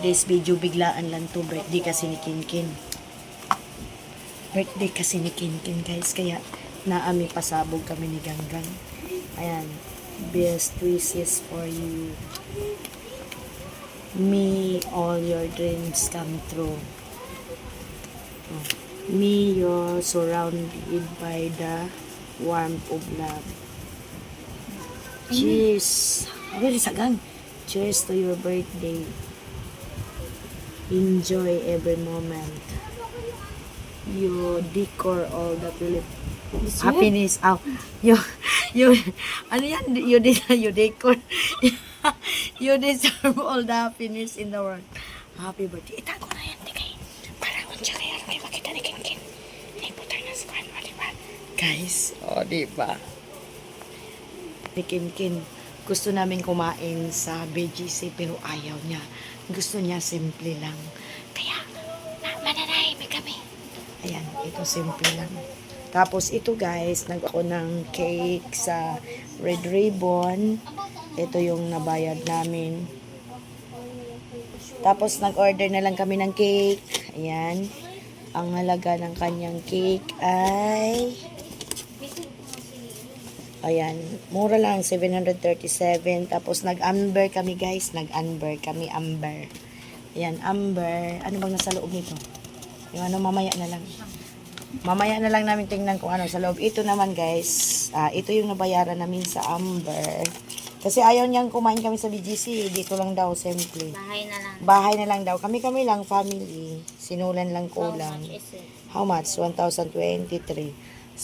today's video, biglaan lang to. Birthday kasi ni Kinkin. Birthday kasi ni Kinkin, guys. Kaya naami pasabog kami ni Ganggang. Ayan. Best wishes for you. May all your dreams come true. Oh. May you're surrounded by the warmth of love. Cheers. Very sagang. Cheers to your birthday. Enjoy every moment. You decor all the happiness. Oh, you, ano yan? You decor. You deserve all the happiness in the world. Happy birthday. Itago na yan, tigay. Para kung siya kaya may makita ni Kinkin. Ay, putar na sa kwan, diba? Guys, diba? Ni Kinkin, gusto namin kumain sa BGC pero ayaw niya. Gusto niya simple lang. Kaya, mananahimik kami. Ayan, ito simple lang. Tapos ito guys, nag-ako ng cake sa Red Ribbon. Ito yung nabayad namin. Tapos nag-order na lang kami ng cake. Ayan. Ang halaga ng kanyang cake ay... Ayan, mura lang, 737. Tapos nag-amber kami guys, nag-amber kami, amber. Ayan, amber. Ano bang nasa loob nito? Yung ano, mamaya na lang. Mamaya na lang namin tingnan kung ano sa loob. Ito naman guys, ito yung nabayaran namin sa amber. Kasi ayaw niyang kumain kami sa BGC. Dito lang daw, simple. Bahay na lang. Bahay na lang daw. Kami lang, family. Sinulan lang kulang. How much? 1,023.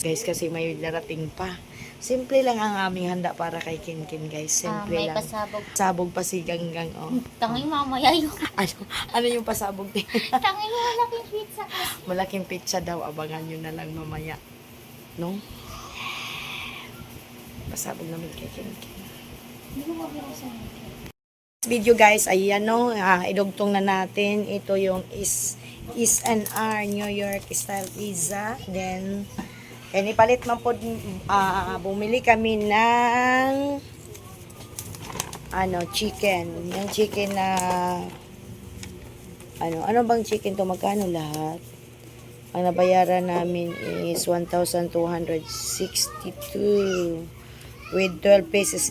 Guys, kasi may darating pa. Simple lang ang aming handa para kay Kinkin, guys. Simple may lang. pasabog. Pasabog pa si Ganggang, oh. Tanging mamaya yung... Ano yung pasabog? Tanging malaking pizza kasi. Malaking pizza daw. Abangan nyo na lang mamaya. No? Pasabog namin kay Kinkin. Video guys, ayan no, idugtong na natin. Ito yung S&R New York style pizza. Then, ipalit man po, bumili kami ng chicken. Yung chicken na ano bang chicken to? Magkano lahat? Ang nabayaran namin is 1,262 with 12 pieces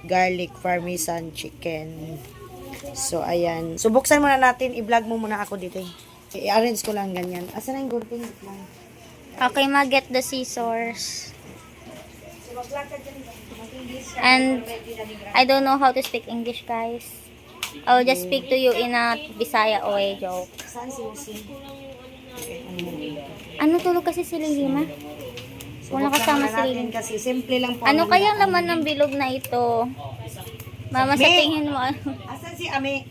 garlic parmesan chicken. So, ayan. So, buksan muna natin. I-vlog mo muna ako dito. I-arrange ko lang ganyan. Asa na yung gulping? Okay, mag-get the scissors. And I don't know how to speak English, guys. I will just speak to you in a Bisaya way joke. Saan si Usi? Ano tulog kasi si Lilima? Wala kasama si Lilima. Kasi simple lang po. Ano kayang laman ng bilog na ito? Mama, sa tingin mo. Asan si Ami?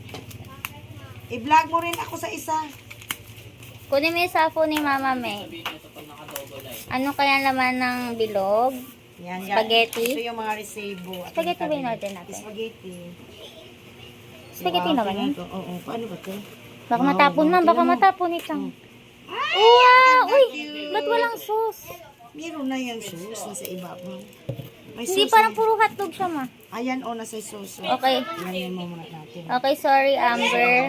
I-vlog mo rin ako sa isa. Kunin mo yung safo ni Mama May. Ano kayang laman ng bilog? Yan, Spaghetti? Ito yung mga resebo. Spaghetti ba yung order natin? Spaghetti. Spaghetti naman yun? Oo, paano ba ito? Baka matapon man, baka matapon itang. Wow! Uy! Ba't walang sauce? Meron na yung sauce nasa ibabaw. May Hindi, sauce parang na. puro hotdog siya, ma. Ayan, nasa sauce. Okay. Yan mo muna natin. Okay, sorry, Amber.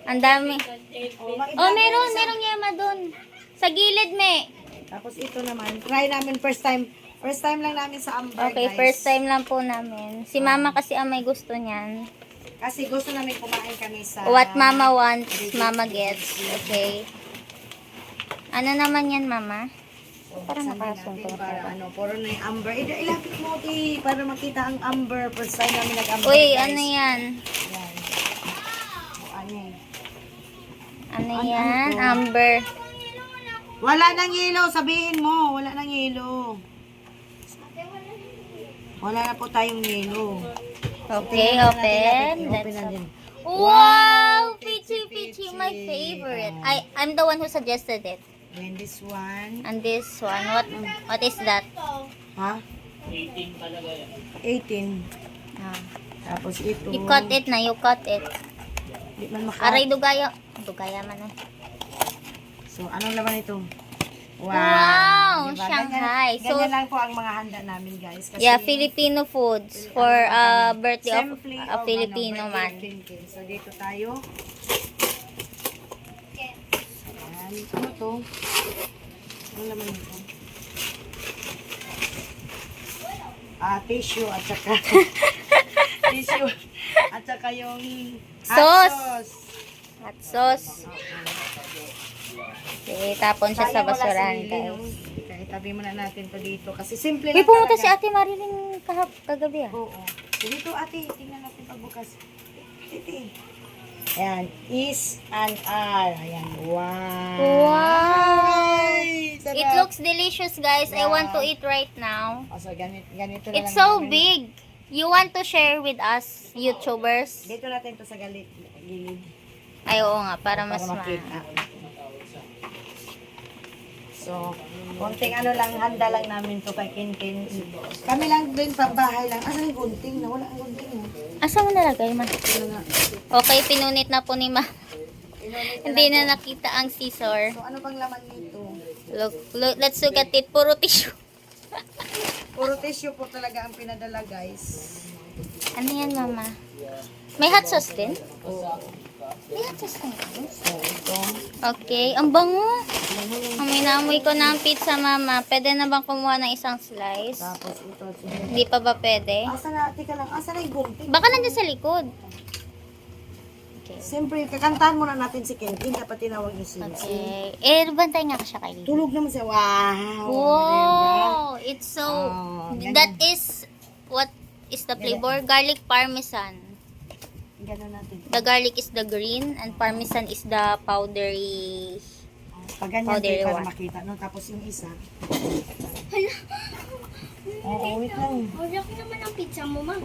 Ang dami. Oh, merong yema dun. Sa gilid, me. Tapos ito naman, try namin first time. First time lang namin sa Amber, Okay, guys. first time lang po namin. Si Mama kasi ang may gusto niyan. Kasi gusto namin kumain kami sa... What Mama wants, Mama gets. Okay. Ano naman yan, Mama? Parang nakasunto. Para puro na yung Amber. Ilapit mo, para makita ang Amber. First time namin nag-Amber, Uy, guys. ano yan? Yan. Ano yan? Ano yan? Amber. Wala nang yelo, sabihin mo. Wala nang yelo. Wala na po tayong yelo. Okay, So, open. Open Let's natin. Wow! Peachy Peachy, my favorite. I'm the one who suggested it. Then this one. And this one, what is that? Ha? 18. Ah. Tapos ito. You cut it na, you cut it. Di man Aray, dugaya. Dugaya man. So, anong laman ito? Wow, Diba? Shanghai. Ganyan, So, ganyan lang po ang mga handa namin, guys. Kasi, yeah, Filipino foods for birthday of Simply a Filipino birthday man. of Kinkin. So, dito tayo. Ayan. Ano to? Ano naman ito? Tissue at saka tissue at saka yung hot Sauce. Hot sauce. Okay, tapon siya sa Sayang wala basurahan, si Lily, guys. no? Itabi muna natin to dito kasi simple Uy, lang pumunta si talaga. Ate Marilyn kagabi ah. Oo. Dito ate, tingnan natin pagbukas. Titi. Ayan, is and R. Ayan, wow. Wow. Ay, sarap. It looks delicious, guys. I want to eat right now. Oh, so ganito na It's lang so namin. big. You want to share with us, YouTubers? Dito natin to sa gilid. Ay, oo nga, para mas makita. So, konting ano lang, handa lang namin to kay Kinkin. Kami lang din pambahay lang. Asan yung gunting? Nawala ang gunting. Asa mo nalagay, ma? Ano nga? Okay, pinunit na po ni ma. Inunit Hindi lang na nakita ang scissor. po. So, ano bang laman nito? Look, let's look at it. Puro tissue. Puro tissue po talaga ang pinadala, guys. Ano yan, mama? May hot sauce din? Oo. May hot sauce din, guys. So, ito. Okay, ang bango. Amoy na amoy ko na ang pizza, mama. Pwede na bang kumuha ng isang slice? Tapos ito. Hindi pa ba pwede? Asa na, tika lang. Asa na yung gunting? Baka nandiyan sa likod. Okay. Siyempre, kakantahan muna natin si Kinkin. Dapat tinawag niyo si Okay. Eh, bantay nga ka siya kay Lily. Tulog naman siya. Wow! Wow! It's so... Oh, ganun. that is... What is the flavor? Garlic parmesan. Gano'n natin. The garlic is the green and parmesan is the powdery... Pag ganyan Powdery tayo para one. makita. No? Tapos yung isa. Oo, wait lang. Laki naman ang pizza mo, ma.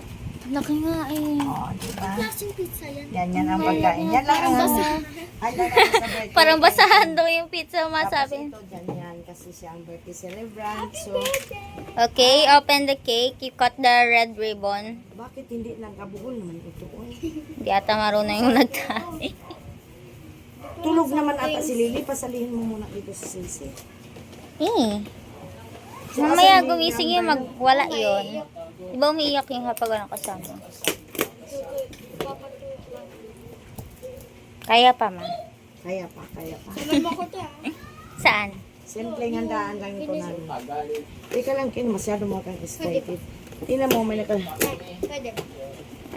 Laki nga eh. Oo, diba? Klaseng pizza yan. Yan ang pagkain. Yan lang ang ano. Ay, lang ang sa birthday. Parang basahan daw yung pizza, Tapos masabi. ito, dyan yan. Kasi siya ang birthday celebrant. So, Okay, open the cake. You cut the red ribbon. bakit hindi nagkabuhol naman ito? Uy. Hindi ata marunong yung nagtay. Tulog naman ata si Lily. Pasalihin mo muna dito sa sisi. Eh. So, Mamaya asan yung gumising yun, number? magwala yun. Diba umiiyak yung kapag ano kasama? Kaya pa, ma. Kaya pa, kaya pa. Mama ko to, ha? Saan? Simpleng handaan lang ito namin. Ika lang, Kin. Masyado mo kang excited. Tingnan mo, may naka... Pwede.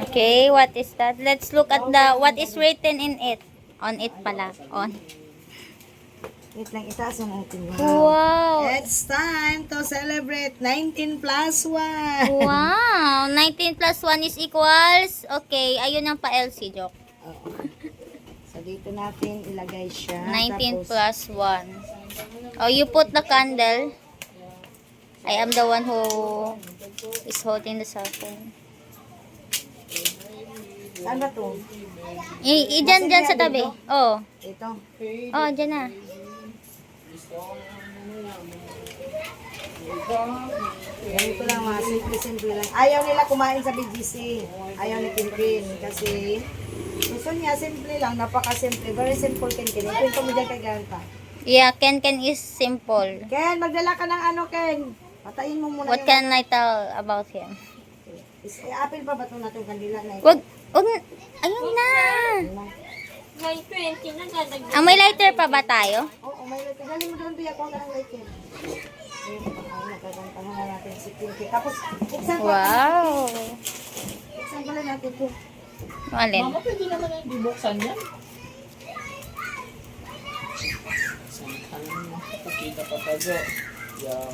Okay, what is that? Let's look at the, what is written in it. On it pala. On. Wait lang, itaas na natin. Wow. It's time to celebrate 19 plus 1. Wow. 19 plus 1 is equals. Okay, ayun ang pa-LC joke. So, dito natin ilagay siya. 19 Tapos, plus 1. Oh, you put the candle. I am the one who is holding the cell phone. saan ba to? Dyan sa tabi. Oh. Ito. Oh, dyan na. Ganito lang mga simple-simple lang. Ayaw nila kumain sa BGC. Ayaw ni Kinkin. Kasi gusto niya, simple lang. Napaka-simple. Very simple, Kinkin. Kwento mo dyan kay Ganta. Yeah, Ken is simple. Ken, magdala ka ng ano, Ken. Patayin mo muna What can I tell about him? Apple pa ba ito natin kandila na ito? Wag, ayun na. May 20 na dadagdag. Ang may lighter pa ba tayo? Oo, may light. Galing mo doon, Bia. Kuha ka ng light, Ken. Ayun, nakakantahan na natin si Kinkin. Tapos, buksan pa. Wow. Buksan pala natin ito. Alin? Pwede naman ang bubuksan yan. Kita pa tayo. Yeah.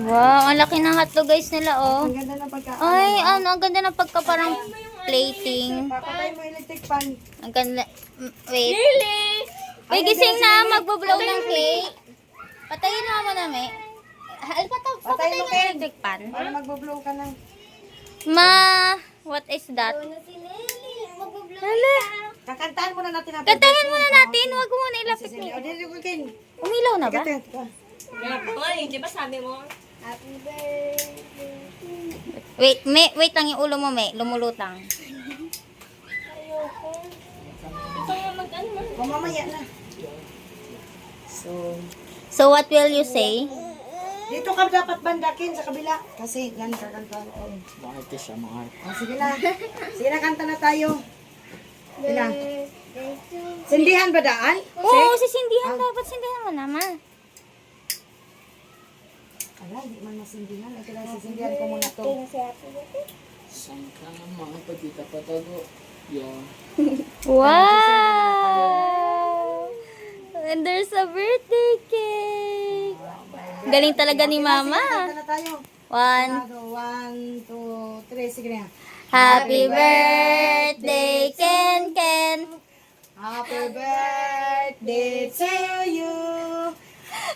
Wow, ang laki ng hotdog guys nila oh. Ang ganda ng pagkain. Ay, ano, ang ganda ng pagka parang plating. Papatay mo electric fan. Ang ganda. Wait. Really? Wait, gising na. Magbublow ng cake. Patayin mo naman namin. Patay mo, mo Ken. electric pan. Para magbublow ka na. Ma, what is that? Hala. Kakantahan muna natin ang Kantahin muna natin. Huwag mo muna ilapit Sisili. mo. O, dito ko, Ken. Umilaw na ba? Tika. Oy, di ba sabi mo? Happy birthday. Wait lang yung ulo mo, me. Lumulutang. Ayoko. Ito nga mag-ano mo. O, mamaya na. So what will you say? Dito ka dapat bandakin sa kabila. Kasi yan, kakantahan ko. Maarte siya, maarte. Oh, sige na. Sige na, kanta na tayo. Sige na. Sindihan ba daan? Oo, sisindihan dapat. Sindihan mo naman. Ala, hindi man masindihan. Ay, kailangan sisindihan ko muna to. Saan ka naman, pagkita patago. Yan. Wow! And there's a birthday cake. Galing talaga ni Mama. Kanta na tayo. 1. 1, 2, 3. Sige na. Happy birthday, Ken Ken. Happy birthday to you.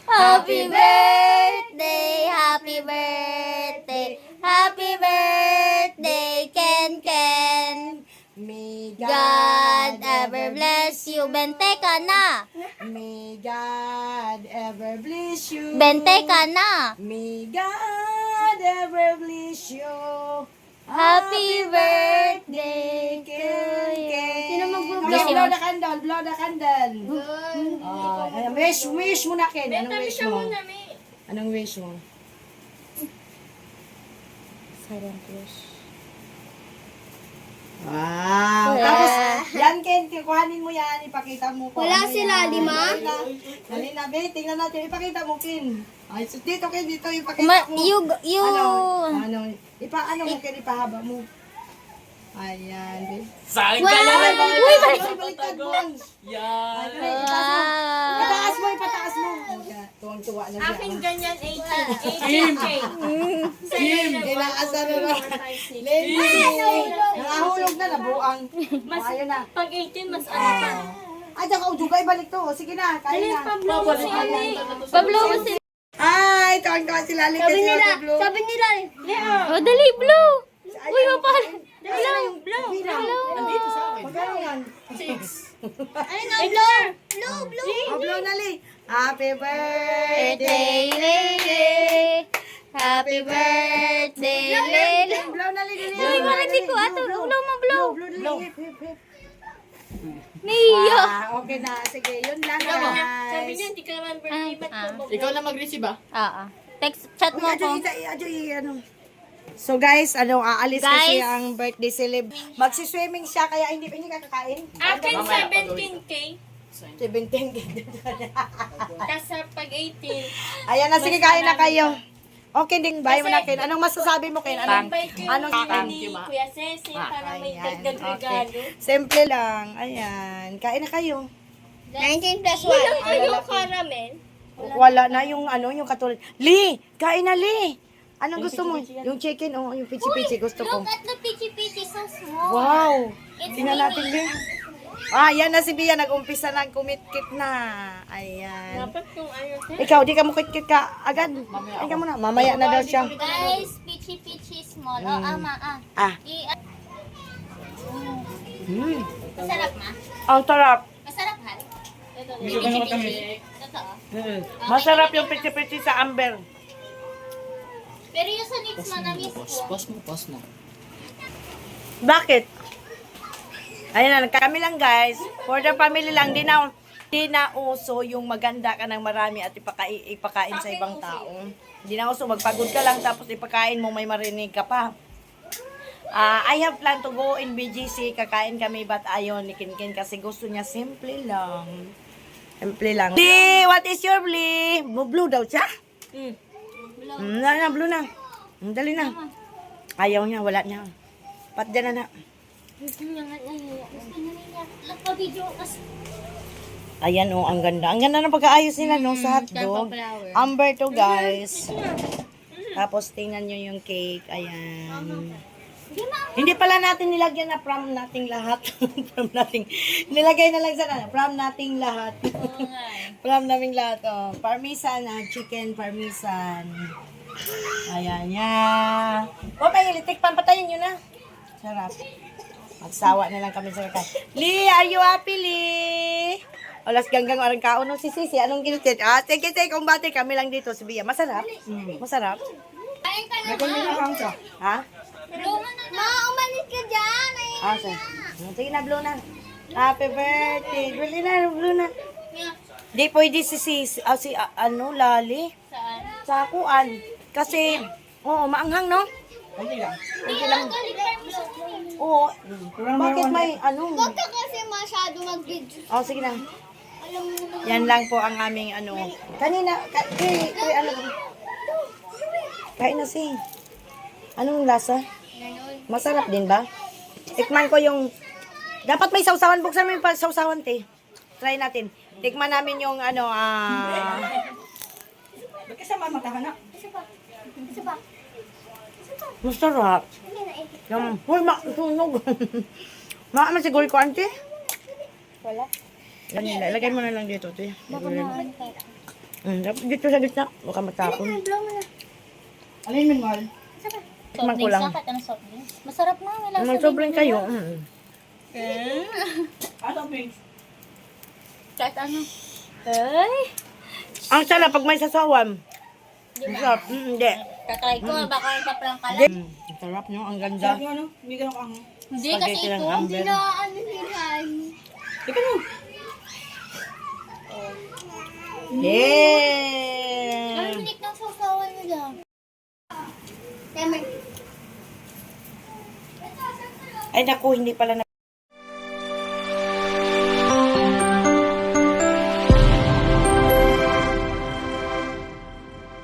Happy birthday, happy birthday, happy birthday, Ken Ken. May God ever bless you. Bente ka na. May God ever bless you. Bente ka na. May God ever bless you. Happy birthday to you. Sino mag-blow? Blow the candle, blow the candle. Wish mo na, Ken. Anong wish mo? Anong wish mo? Silent wish. Wow. Tapos, yan, Ken, kuhanin mo yan. Ipakita mo ko. Wala sila, 5? Dali na, be. Tingnan natin. Ipakita mo, Ken. Ay, so dito, Ken, dito. Ipakita mo. You. Ano mo, Ken, ipahaba mo. Ayan, be. Saan ka naman, Baliktad mo. Yan. Ipataas mo, ipataas mo. Tuwang-tuwa na siya. Akin ganyan 18K. Kim! Inaasar na lang. Lenny! Nakahulog na, nabuang. Ayun na. Pag 18, mas ano pa. Ay, tsaka ujugay, balik to. Sige na, kain na. Pablo mo si Ani. Pablo kasi. Ay, tuwang-tuwa sila. Sabi nila, Oh, dali, Blue. Uy, mapal. Blow. Nandito sa akin. Magkano yan? 6. Oh, blow na, Lee. Happy birthday. Birthday, Lele. Happy birthday, Lele. Blow na, Lee. Uy, parang di ko ato. Ulo mo, Blue. Blow. Hip, hip, hip. Niyo. Okay na. Sige, yun lang, Sabi guys. niya, hindi ka naman birthday, ba't ko Ikaw na mag-receive ah. Oo. Text, chat mo ko. So guys, aalis kasi Guys. ang birthday celeb. Magsiswimming siya kaya hindi ka kakain. Akin Mamaya, 17K. 17 Tapos pag 18, Ayan na, sige, kain na kayo. Okay, ding, bye mo na, Ken. Anong masasabi mo, Ken? invite ko Anong yung ni Kuya Ceci para may dagdag regalo. Simple lang. Ayan. Kain na kayo. 19 plus Walang kayo caramel. Wala na yung yung katulad. Lee! Kain na, Lee! Anong gusto mo? Yung chicken, yung pichi-pichi gusto ko. Look at the pichi-pichi, so small. Wow! Tingnan natin, Lee. Yan na si Bia. Nag-umpisa na, kumit-kit na. Ayan. Dapat yung ano. Ikaw, di ka mo kit-kit ka agad. Ay ka muna. Mamaya na daw siya. Guys, pichi-pichi small. Oh, ama, Ah. Masarap, ma? Ang sarap. Masarap, hal? Bigyan mo kami. Totoo. Masarap yung pichi-pichi sa Amber. Pero yung sa needs mo, na-miss ko. Pas mo. Bakit? Ayun na, kami lang guys. For the family lang, di na uso yung maganda ka ng marami at ipakain sa ibang tao. Di na uso, magpagod ka lang tapos ipakain mo, may marinig ka pa. I have plan to go in BGC, kakain kami but ayaw ni Kinkin kasi gusto niya simple lang. Simple lang. Bli, what is your Bli? Blue daw siya? Blue na. Dali na. Ayaw niya, wala niya. Pat dyan na. Ayan ang ganda. Ang ganda ng pagkaayos nila sa hotdog. Amber to guys. Tapos tingnan nyo yung cake. Ayan. Hindi pala natin nilagyan na from nating lahat. From nating. Nilagay na lang sana. From nating lahat. From naming lahat. Parmesan, chicken parmesan. Ayan, yan. May tikpan, patayin nyo na. Sarap. Magsawa na lang kami sa kakain. Lee, are you happy, Lee? Olas ganggang orang kauno si Sisi. Anong ginitit? Sige, kumbate kami lang dito si Bia. Masarap? Masarap? Kain ka na, May kuminakang ka. Ha? Ma, umalis ka dyan. Sige na, blow na. Happy birthday. Blow na, blow na. Di pwede ano, lali. Saan? Sa kuan. Kasi, oo, maanghang, no? Hindi lang. Hindi lang. Oo. Bakit may, ano? Huwag ka kasi masyado mag-video. Oh, sige na. Alam mo naman. Yan lang po ang aming, ano. Kanina, ano, kain na si. Anong lasa? Masarap din ba? Tikman ko yung, dapat may sausawan. Buksan mo yung sausawan, te. Try natin. Tikman namin yung, ano, Ba't kasama matahan na? Isa pa. masarap. Yung, huy, sunog. Maaman siguro ko, auntie. Wala. Yan yun, lagay mo na lang dito, te. Baka naman. Dito sa gitna. Baka matapon. Blow mo na. Alin mo, mahal? Soft Tikman ko drinks lang. na, kahit anong soft drinks. Masarap na, wala sa Mag-sobrang bibig kayo. mo. Ano, Pings? Kahit ano. Ay! Ang sarap pag may sasawan. Di Ang ba? sarap. Hindi. Tatry ko, baka ipaprank ka lang. Ang sarap nyo. Ang ganda. Sarap yung ano? Hindi ganun kang... Hindi, kasi Spaghetti lang, ito. Amber. Ano nilan? Ika mo. Yeah! Marinig ng sasawan mo lang. Ay naku, hindi pala na